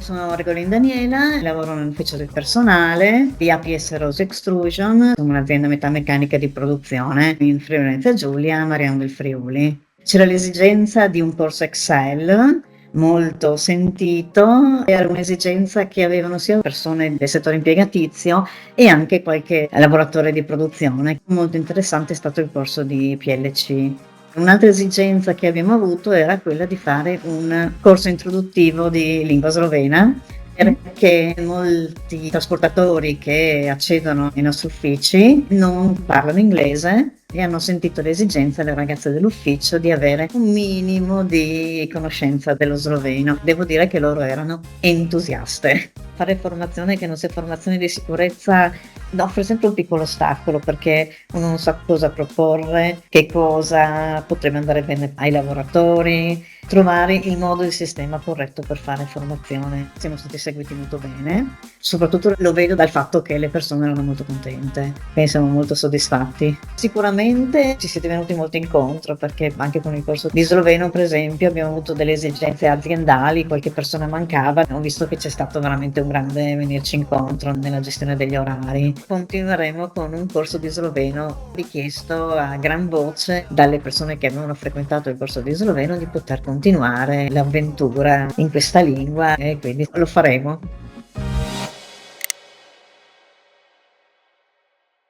Sono Regolinda Daniela, lavoro nell'ufficio del personale di APS Rose Extrusion, un'azienda metalmeccanica di produzione in Friuli Venezia Giulia, Mariano del Friuli. C'era l'esigenza di un corso Excel molto sentito, era un'esigenza che avevano sia persone del settore impiegatizio e anche qualche lavoratore di produzione. Molto interessante è stato il corso di PLC. Un'altra esigenza che abbiamo avuto era quella di fare un corso introduttivo di lingua slovena, perché molti trasportatori che accedono ai nostri uffici non parlano inglese e hanno sentito l'esigenza, le ragazze dell'ufficio, di avere un minimo di conoscenza dello sloveno. Devo dire che loro erano entusiaste. Fare formazione che non sia formazione di sicurezza offre sempre un piccolo ostacolo, perché uno non sa cosa proporre, che cosa potrebbe andare bene ai lavoratori, trovare il modo e il sistema corretto per fare formazione. Siamo stati seguiti molto bene, soprattutto lo vedo dal fatto che le persone erano molto contente, quindi siamo molto soddisfatti. Sicuramente ci siete venuti molto incontro, perché anche con il corso di sloveno, per esempio, abbiamo avuto delle esigenze aziendali, qualche persona mancava, ho visto che c'è stato veramente un grande venirci incontro nella gestione degli orari. Continueremo con un corso di sloveno richiesto a gran voce dalle persone che avevano frequentato il corso di sloveno, di poter continuare l'avventura in questa lingua, e quindi lo faremo.